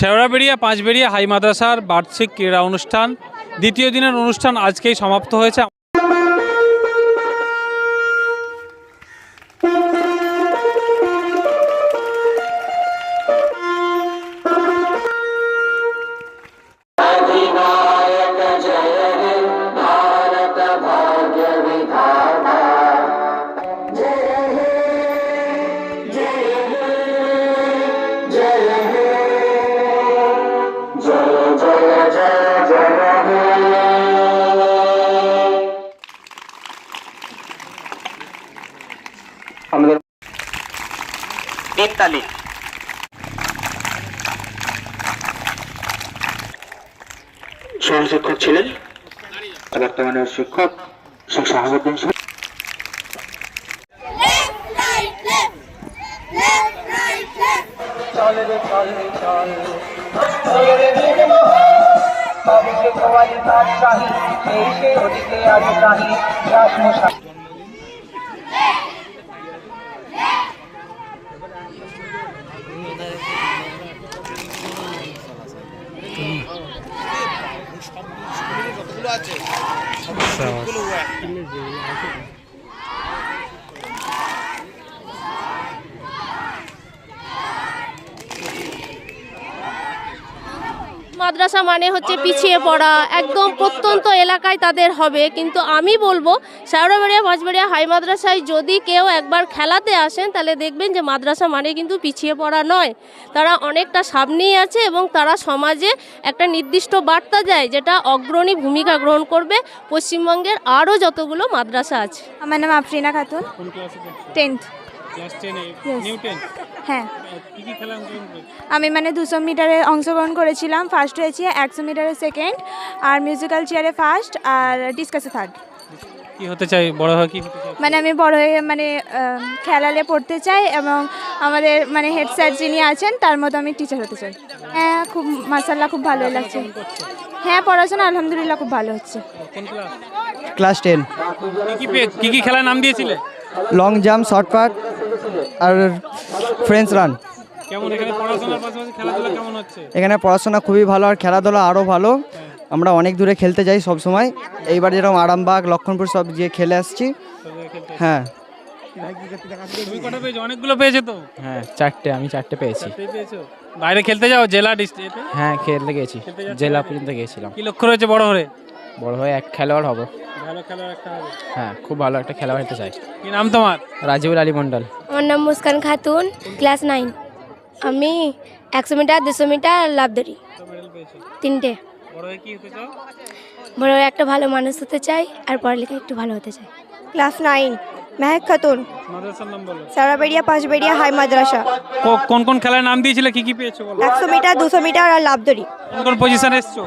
শেওড়াবেড়িয়া Panchberia high মাদ্রাসার বার্ষিক ক্রীড়া অনুষ্ঠান দ্বিতীয় দিনের অনুষ্ঠান আজকেই সমাপ্ত হয়েছে। তিনতালি সহশিক্ষক ছিলেন বর্তমানে শিক্ষক শেখ শাহাবুদ্দিন। মাদ্রাসা মানে হচ্ছে পিছিয়ে পড়া, একদম প্রত্যন্ত এলাকায় তাদের হবে, কিন্তু আমি বলবো শেওড়াবেড়িয়া পাঁচবেড়িয়া হাই মাদ্রাসায় যদি কেউ একবার খেলাতে আসেন তাহলে দেখবেন যে মাদ্রাসা মানে কিন্তু পিছিয়ে পড়া নয়, তারা অনেকটা সামনেই আছে এবং তারা সমাজে একটা নির্দিষ্ট বার্তা দেয় যেটা অগ্রণী ভূমিকা গ্রহণ করবে পশ্চিমবঙ্গের আরও যতগুলো মাদ্রাসা আছে। আমার নাম আফরিনা খাতুন, 10th। হ্যাঁ, আমি 200 মিটারে অংশগ্রহণ করেছিলাম, ফার্স্ট হয়েছি, 100 মিটারে সেকেন্ড, আর মিউজিক্যাল চেয়ারে ফার্স্ট, আর ডিসকাসে থার্ড। কি হতে চাই বড় হয়ে? কি হতে চাই? আমি বড় হয়ে খেলালে পড়তে চাই এবং আমাদের হেড স্যার যিনি আছেন তার মতো আমি টিচার হতে চাই। হ্যাঁ, খুব মাশাআল্লাহ, খুব ভালো লাগছে। হ্যাঁ, পড়াশোনা আলহামদুলিল্লাহ খুব ভালো হচ্ছে। ক্লাস 10। কি কি খেলার নাম দিয়েছিলে? লং জাম্প, শর্ট পাট আর ফ্রেঞ্চ রান। কেমন এখানে পড়াশোনার পাশাপাশি খেলাধুলা কেমন হচ্ছে? এখানে পড়াশোনা খুবই ভালো আর খেলাধুলা আরও ভালো। আমরা অনেক দূরে খেলতে যাই সব সময়, এইবার যেরকম আরামবাগ, লক্ষণপুর সব গিয়ে খেলে আসছি। হ্যাঁ। তুমি কটা পেয়েছো? অনেকগুলো পেয়েছো তো? হ্যাঁ, 4টে, আমি 4টে পেয়েছি। বাইরে খেলতে যাও জেলা ডিস্ট্রিক্ট? হ্যাঁ, খেলতে গেছি, জেলা পর্যন্ত গিয়েছিলাম। কি লক্ষ্য রয়েছে বড় হয়ে? বড় হয়ে এক খেলোয়াড় হব। ভালো খেলোয়াড় একটা হবে? হ্যাঁ, খুব ভালো একটা খেলোয়াড় হতে চাই। কি নাম তোমার? রাজিউল আলী মন্ডল। আমার নাম মুস্কান খাতুন, ক্লাস 9। আমি 100 মিটার, 200 মিটার, লাফ দড়ি, 3টে। বড় হয়ে কি হতে চাও? বড় হয়ে একটা ভালো মানুষ হতে চাই আর পড়ালেখা একটু ভালো হতে চাই। ক্লাস 9, মেহেক খাতুন, মাদ্রাসার নাম বলো। শেওড়াবেড়িয়া পাঁচবেড়িয়া হাই মাদ্রাসা। কোন কোন খেলার নাম দিয়েছিলে? কি কি পেয়েছো বলো? 100 মিটার, 200 মিটার আর লাফ দড়ি। কোন কোন পজিশনে এসছো?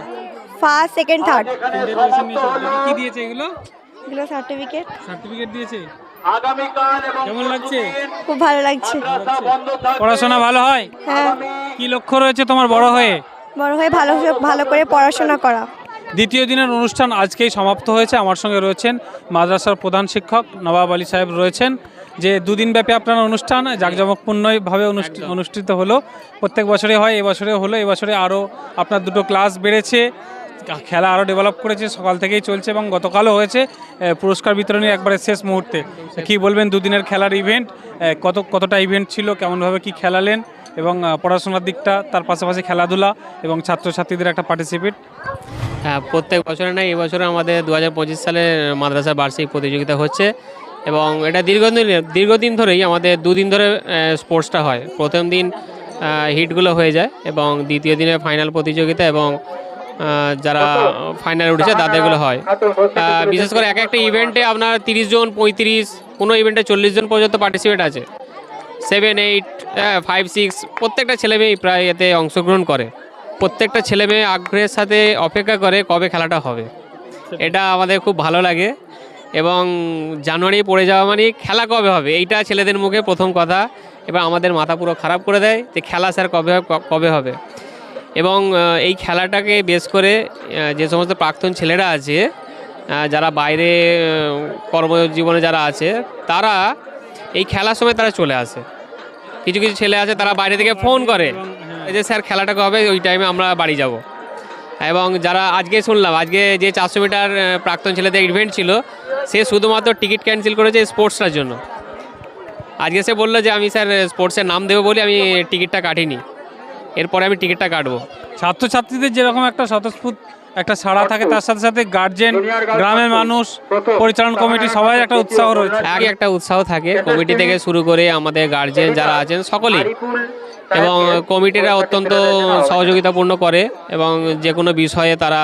First, second, third. তিনটে পজিশন নিয়েছো। কি দিয়েছে এগুলো? এগুলো সার্টিফিকেট। সার্টিফিকেট দিয়েছে। কেমন লাগছে? খুব ভালো লাগছে। পড়াশোনা ভালো হয়? হ্যাঁ। কি লক্ষ্য রয়েছে তোমার বড় হয়ে? বড় হয়ে ভালো করে পড়াশোনা করা। দ্বিতীয় দিনের অনুষ্ঠান আজকেই সমাপ্ত হয়েছে। আমার সঙ্গে রয়েছেন মাদ্রাসার প্রধান শিক্ষক নবাব আলী সাহেব রয়েছেন। যে দুদিন ব্যাপী আপনার অনুষ্ঠান জাঁকজমকপূর্ণভাবে অনুষ্ঠিত হলো। প্রত্যেক বছরে হয়, এবছরে হলো। এবছরে আরও আপনার 2টো ক্লাস বেড়েছে, খেলা আরও ডেভেলপ করেছে, সকাল থেকেই চলছে এবং গতকালও হয়েছে পুরস্কার বিতরণী একবারে শেষ মুহূর্তে। কি বলবেন দুদিনের খেলার ইভেন্ট? কতটা ইভেন্ট ছিল, কেমনভাবে কি খেলালেন এবং পড়াশোনার দিকটা, তার পাশাপাশি খেলাধুলা এবং ছাত্রছাত্রীদের একটা পার্টিসিপেট? হ্যাঁ, প্রত্যেক বছরে না, এই বছরে আমাদের 2025 সালে মাদ্রাসার বার্ষিক প্রতিযোগিতা হচ্ছে এবং এটা দীর্ঘদিন ধরেই আমাদের 2 দিন ধরে স্পোর্টসটা হয়। প্রথম দিন হিটগুলো হয়ে যায় এবং দ্বিতীয় দিনে ফাইনাল প্রতিযোগিতা এবং যারা ফাইনালে উঠেছে তাদেরগুলো হয়। বিশেষ করে একটা ইভেন্টে আপনার 30 জন, 35, কোনো ইভেন্টে 40 জন পর্যন্ত পার্টিসিপেট আছে। 7, 8, 5, 6 প্রত্যেকটা ছেলেমেয়েই প্রায় এতে অংশগ্রহণ করে। প্রত্যেকটা ছেলেমেয়ে আগ্রহের সাথে অপেক্ষা করে কবে খেলাটা হবে। এটা আমাদের খুব ভালো লাগে এবং জানুয়ারি পড়ে যাওয়া মানে খেলা কবে হবে এইটা ছেলেদের মুখে প্রথম কথা। এবার আমাদের মাথা পুরো খারাপ করে দেয় যে খেলা স্যার কবে হবে। এবং এই খেলাটাকে বেস করে যে সমস্ত প্রাক্তন ছেলেরা আছে, যারা বাইরে কর্মজীবনে যারা আছে, তারা এই খেলার সময় তারা চলে আসে। কিছু কিছু ছেলে আছে তারা বাইরে থেকে ফোন করে এই যে স্যার খেলাটা হবে ওই টাইমে আমরা বাড়ি যাব। এবং যারা আজকে শুনলাম আজকে যে 400 মিটার প্রাক্তন ছেলেদের ইভেন্ট ছিল, সে শুধুমাত্র টিকিট ক্যান্সেল করেছে স্পোর্টসটার জন্য। আজকে সে বললো যে আমি স্যার স্পোর্টসের নাম দেবো বলে আমি টিকিটটা কাটিনি, এরপরে আমি টিকিটটা কাটবো। ছাত্রছাত্রীদের যেরকম একটা স্বতঃস্ফূর্ত একটা সাড়া থাকে, তার সাথে সাথে গার্জেন, গ্রামের মানুষ, পরিচালন কমিটি সবাই একটা উৎসাহ রয়েছে। আগে একটা উৎসাহ থাকে কমিটি থেকে শুরু করে আমাদের গার্জেন যারা আছেন সকলেই, এবং কমিটিরা অত্যন্ত সহযোগিতাপূর্ণ করে এবং যে কোনো বিষয়ে তারা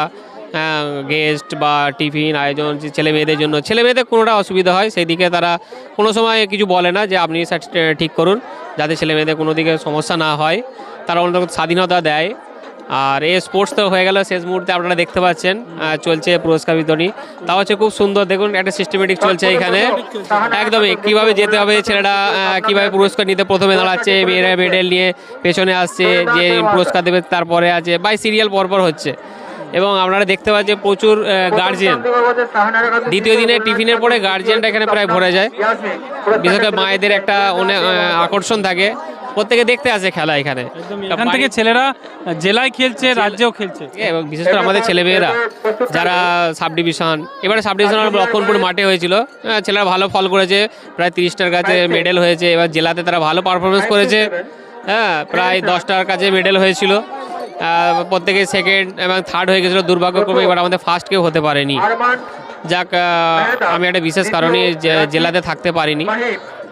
গেস্ট বা টিফিন আয়োজন ছেলে মেয়েদের জন্য, ছেলে মেয়েদের কোনোটা অসুবিধা হয় সেই দিকে তারা কোনো সময় কিছু বলে না যে আপনি স্যার ঠিক করুন, যাতে ছেলে মেয়েদের কোনো দিকে সমস্যা না হয়, তারা অন্তত স্বাধীনতা দেয়। আর এই স্পোর্টস তো হয়ে গেল, শেষ মুহূর্তে আপনারা দেখতে পাচ্ছেন চলছে পুরস্কার বিতরণী, তা হচ্ছে খুব সুন্দর। দেখুন একটা সিস্টেমেটিক চলছে এখানে, একদমই কীভাবে যেতে হবে, ছেলেরা কীভাবে পুরস্কার নিতে প্রথমে দাঁড়াচ্ছে, মেয়েরা মেডেল নিয়ে পেছনে আসছে, যে পুরস্কার দেবে তারপরে আছে, বাই সিরিয়াল পরপর হচ্ছে। এবং আপনারা দেখতে পাচ্ছেন প্রচুর গার্জিয়ান, দ্বিতীয় দিনে টিফিনের পরে গার্জিয়ানটা এখানে প্রায় ভরে যায়। বিশেষ করে মায়েদের একটা অনেক আকর্ষণ থাকে, প্রত্যেকে দেখতে আসে খেলা এখানে। এখান থেকে ছেলেরা জেলায় খেলছে, রাজ্যেও খেলছে, এবং বিশেষ করে আমাদের ছেলেমেয়েরা যারা সাব ডিভিশন, এবারে সাব ডিভিশন লক্ষণপুর মাঠে হয়েছিল, ছেলেরা ভালো ফল করেছে, প্রায় 30টার কাছে মেডেল হয়েছে। এবার জেলাতে তারা ভালো পারফরমেন্স করেছে, হ্যাঁ প্রায় 10টার কাছে মেডেল হয়েছিল, প্রত্যেকে সেকেন্ড এবং থার্ড হয়ে গেছিলো দুর্ভাগ্যক্রমে। এবার আমাদের ফার্স্ট কেউ হতে পারেনি। যাক, আমি একটা বিশেষ কারণে জেলাতে থাকতে পারিনি,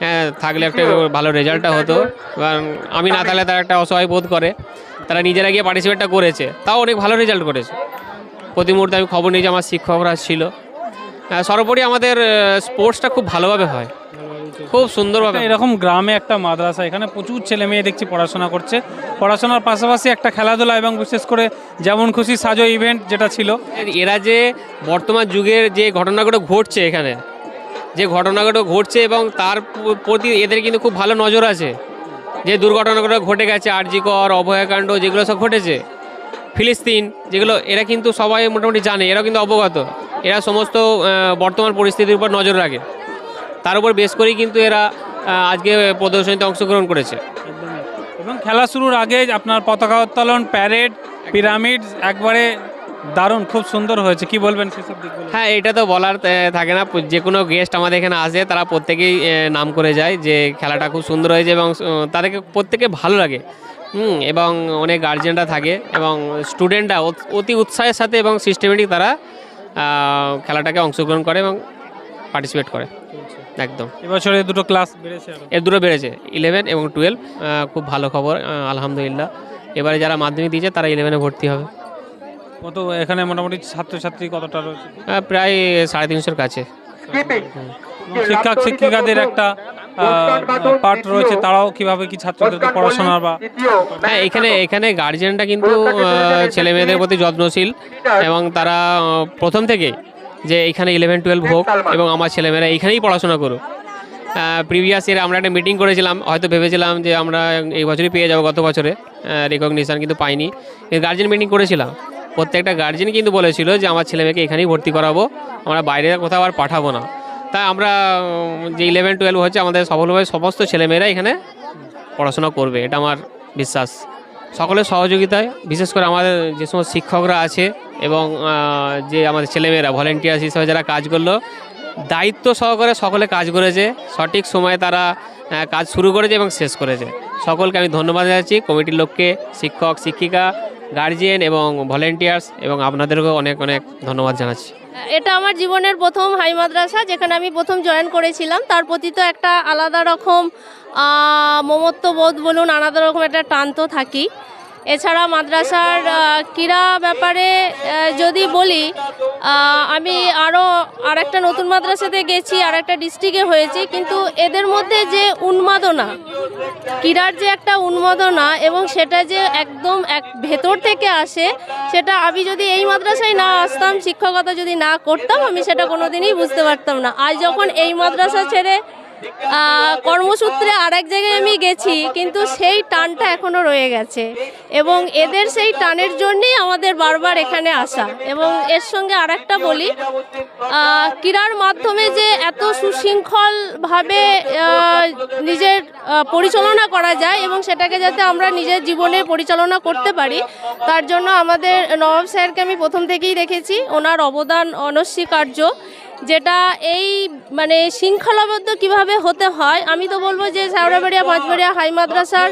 হ্যাঁ থাকলে একটা ভালো রেজাল্টটা হতো। এবং আমি না থাকলে তারা একটা অসহায় বোধ করে, তারা নিজেরা গিয়ে পার্টিসিপেটটা করেছে, তাও অনেক ভালো রেজাল্ট করেছে। প্রতি মুহূর্তে আমি খবর নিই যে আমার শিক্ষকরা ছিল। সর্বোপরি আমাদের স্পোর্টসটা খুব ভালোভাবে হয়, খুব সুন্দরভাবে। এরকম গ্রামে একটা মাদ্রাসা, এখানে প্রচুর ছেলে মেয়ে দেখছি পড়াশোনা করছে, পড়াশোনার পাশাপাশি একটা খেলাধুলা এবং বিশেষ করে যেমন খুশি সাজো ইভেন্ট যেটা ছিল। এরা যে বর্তমান যুগের যে ঘটনাগুলো ঘটছে এখানে, যে ঘটনাগুলো ঘটছে এবং তার প্রতি এদের কিন্তু খুব ভালো নজর আছে। যে দুর্ঘটনাগুলো ঘটে গেছে, আরজিকর, অভয়াকাণ্ড যেগুলো সব ঘটেছে, ফিলিস্তিন যেগুলো, এরা কিন্তু সবাই মোটামুটি জানে, এরাও কিন্তু অবগত। এরা সমস্ত বর্তমান পরিস্থিতির উপর নজর রাখে, তার উপর বেশ করেই কিন্তু এরা আজকে প্রদর্শনীতে অংশগ্রহণ করেছে। এবং খেলা শুরুর আগে আপনার পতাকা উত্তোলন, প্যারেড, পিরামিড একবারে দারুণ, খুব সুন্দর হয়েছে। কি বলবেন সেসব দিকগুলো? হ্যাঁ, এটা তো বলার থাকে না, যে কোনো গেস্ট আমাদের এখানে আসে তারা প্রত্যেকেই নাম করে যায় যে খেলাটা খুব সুন্দর হয়েছে এবং তাদেরকে প্রত্যেকে ভালো লাগে। এবং অনেক গার্জিয়ানরা থাকে এবং স্টুডেন্টরা অতি উৎসাহের সাথে এবং সিস্টেমেটিক তারা খেলাটাকে অংশগ্রহণ করে এবং পার্টিসিপেট করে। একদম। এবছরে দুটো ক্লাস বেড়েছে, এর দুটো বেড়েছে, 11 এবং 12। খুব ভালো খবর, আলহামদুলিল্লাহ। এবারে যারা মাধ্যমিক দিয়েছে তারা 11-এ ভর্তি হবে। কত এখানে মোটামুটি ছাত্রছাত্রী কতটা রয়েছে? প্রায় 350-এর কাছে। শিক্ষক শিক্ষিকাদের একটা পার্ট রয়েছে, তারাও কিভাবে কি ছাত্রদেরকে পড়াশোনা বা হ্যাঁ এখানে গার্জিয়ানরা কিন্তু ছেলে মেয়েদের প্রতি যত্নশীল এবং তারা প্রথম থেকে যে এখানে 11-12 হোক এবং আমার ছেলেমেয়েরা এইখানেই পড়াশোনা করুক। প্রিভিয়াস ইয়ারে আমরা একটা মিটিং করেছিলাম, হয়তো ভেবেছিলাম যে আমরা এই বছরই পেয়ে যাবো, গত বছরে রেকগনিশান কিন্তু পাইনি। গার্জেন মিটিং করেছিলাম, প্রত্যেকটা গার্জেনই কিন্তু বলেছিল যে আমার ছেলেমেয়েকে এখানেই ভর্তি করাবো, আমরা বাইরে কোথাও আর পাঠাবো না। তাই আমরা যে 11-12 হচ্ছে আমাদের সফলভাবে সমস্ত ছেলেমেয়েরা এখানে পড়াশোনা করবে, এটা আমার বিশ্বাস। সকলের সহযোগিতায়, বিশেষ করে আমাদের যে সমস্ত শিক্ষকরা আছে এবং যে আমাদের ছেলেমেয়েরা ভলেন্টিয়ার্স হিসেবে যারা কাজ করলো, দায়িত্ব সহকারে সকলে কাজ করেছে, সঠিক সময়ে তারা কাজ শুরু করেছে এবং শেষ করেছে। সকলকে আমি ধন্যবাদ জানাচ্ছি, কমিটির লোককে, শিক্ষক শিক্ষিকা, গার্জিয়ান এবং ভলেন্টিয়ার্স, এবং আপনাদেরকেও অনেক অনেক ধন্যবাদ জানাচ্ছি। এটা আমার জীবনের প্রথম হাই মাদ্রাসা, যেখানে আমি প্রথম জয়েন করেছিলাম। তার প্রতি তো একটা আলাদা রকম মমত্ববোধ বলুন, আলাদা রকম একটা টান তো থাকি। এছাড়া মাদ্রাসার ক্রীড়া ব্যাপারে যদি বলি, আমি আর একটা নতুন মাদ্রাসাতে গেছি, আর একটা ডিস্ট্রিক্টে হয়েছি, কিন্তু এদের মধ্যে যে উন্মাদনা, ক্রীড়ার যে একটা উন্মাদনা এবং সেটা যে একদম ভেতর থেকে আসে, সেটা আমি যদি এই মাদ্রাসায় না আসতাম, শিক্ষকতা যদি না করতাম, আমি সেটা কোনোদিনই বুঝতে পারতাম না। আজ যখন এই মাদ্রাসা ছেড়ে কর্মসূত্রে আরেক জায়গায় আমি গেছি, কিন্তু সেই টানটা এখনো রয়ে গেছে এবং এদের সেই টানের জন্যই আমাদের বারবার এখানে আসা। এবং এর সঙ্গে আরেকটা বলি, ক্রীড়ার মাধ্যমে যে এত সুশৃঙ্খলভাবে নিজের পরিচালনা করা যায় এবং সেটাকে যাতে আমরা নিজের জীবনে পরিচালনা করতে পারি, তার জন্য আমাদের নবাব স্যারকে আমি প্রথম থেকেই দেখেছি। ওনার অবদান অনস্বীকার্য। যেটা এই মানে শৃঙ্খলাবদ্ধ কিভাবে হতে হয়, আমি তো বলবো যে শেওড়াবেড়িয়া পাঁচবেড়িয়া হাই মাদ্রাসার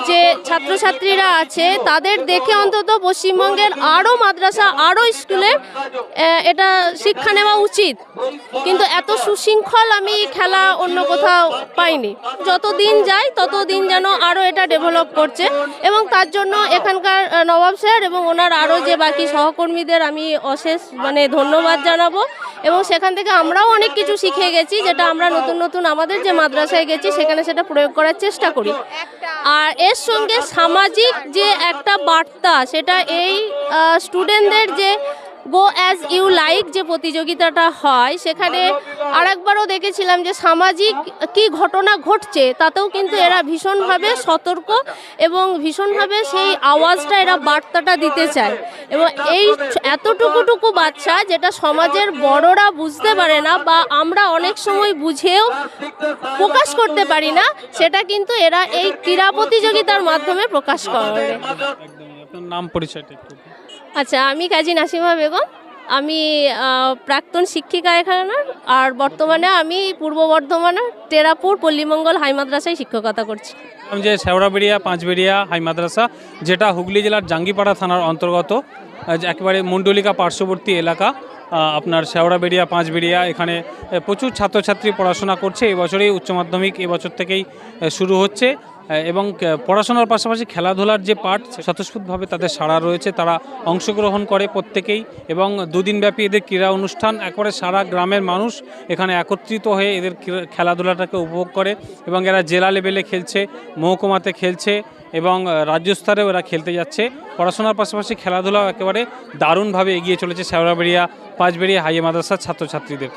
যে ছাত্রছাত্রীরা আছে তাদের দেখে অন্তত পশ্চিমবঙ্গের আরও মাদ্রাসা আরও স্কুলে এটা শিক্ষা নেওয়া উচিত। কিন্তু এত সুশৃঙ্খল আমি খেলা অন্য কোথাও পাইনি। যত দিন যায় তত দিন যেন আরও এটা ডেভেলপ করছে এবং তার জন্য এখানকার নবাব স্যার এবং ওনার আরও যে বাকি সহকর্মীদের আমি অশেষ মানে ধন্যবাদ জানাবো। এবং সেখান থেকে আমরাও অনেক কিছু শিখে গেছি, যেটা আমরা নতুন নতুন আমাদের যে মাদ্রাসায় গেছি সেখানে সেটা প্রয়োগ করার চেষ্টা করি। আর এর সঙ্গে সামাজিক যে একটা বার্তা, সেটা এই স্টুডেন্টদের যে গো অ্যাজ ইউ লাইক যে প্রতিযোগিতাটা হয়, সেখানে আরেকবারও দেখেছিলাম যে সামাজিক কি ঘটনা ঘটছে তাতেও কিন্তু এরা ভীষণভাবে সতর্ক এবং ভীষণভাবে সেই আওয়াজটা এরা বার্তাটা দিতে চায়। এবং এই এতটুকু বাচ্চা যেটা সমাজের বড়রা বুঝতে পারে না বা আমরা অনেক সময় বুঝেও প্রকাশ করতে পারি না, সেটা কিন্তু এরা এই ক্রীড়া প্রতিযোগিতার মাধ্যমে প্রকাশ করে। আপনার নাম পরিচয়টা একটু। আচ্ছা, আমি কাজী নাসিমা বেগম। আমি প্রাক্তন শিক্ষিকা এখানের, আর বর্তমানে আমি পূর্ব বর্ধমানের টেরাপুর পল্লীমঙ্গল হাই মাদ্রাসায় শিক্ষকতা করছি। যে শেওড়াবেড়িয়া পাঁচবেড়িয়া হাই মাদ্রাসা, যেটা হুগলি জেলার জাঙ্গিপাড়া থানার অন্তর্গত, একেবারে মণ্ডলিকা পার্শ্ববর্তী এলাকা। আপনার শেওড়াবেড়িয়া পাঁচবেড়িয়া এখানে প্রচুর ছাত্রছাত্রী পড়াশোনা করছে। এবছরেই উচ্চ মাধ্যমিক এবছর থেকেই শুরু হচ্ছে এবং পড়াশোনার পাশাপাশি খেলাধুলার যে পাঠ স্বতঃস্ফূর্তভাবে তাদের সাড়া রয়েছে, তারা অংশগ্রহণ করে প্রত্যেকেই। এবং দুদিনব্যাপী এদের ক্রীড়া অনুষ্ঠান, একবারে সারা গ্রামের মানুষ এখানে একত্রিত হয়ে এদের খেলাধুলাটাকে উপভোগ করে এবং এরা জেলা লেভেলে খেলছে, মহকুমাতে খেলছে এবং রাজ্য স্তরেও এরা খেলতে যাচ্ছে। পড়াশোনার পাশাপাশি খেলাধুলা একেবারে দারুণভাবে এগিয়ে চলেছে শেওড়াবেড়িয়া পাঁচবেড়িয়া হাই মাদ্রাসার ছাত্রছাত্রীদের।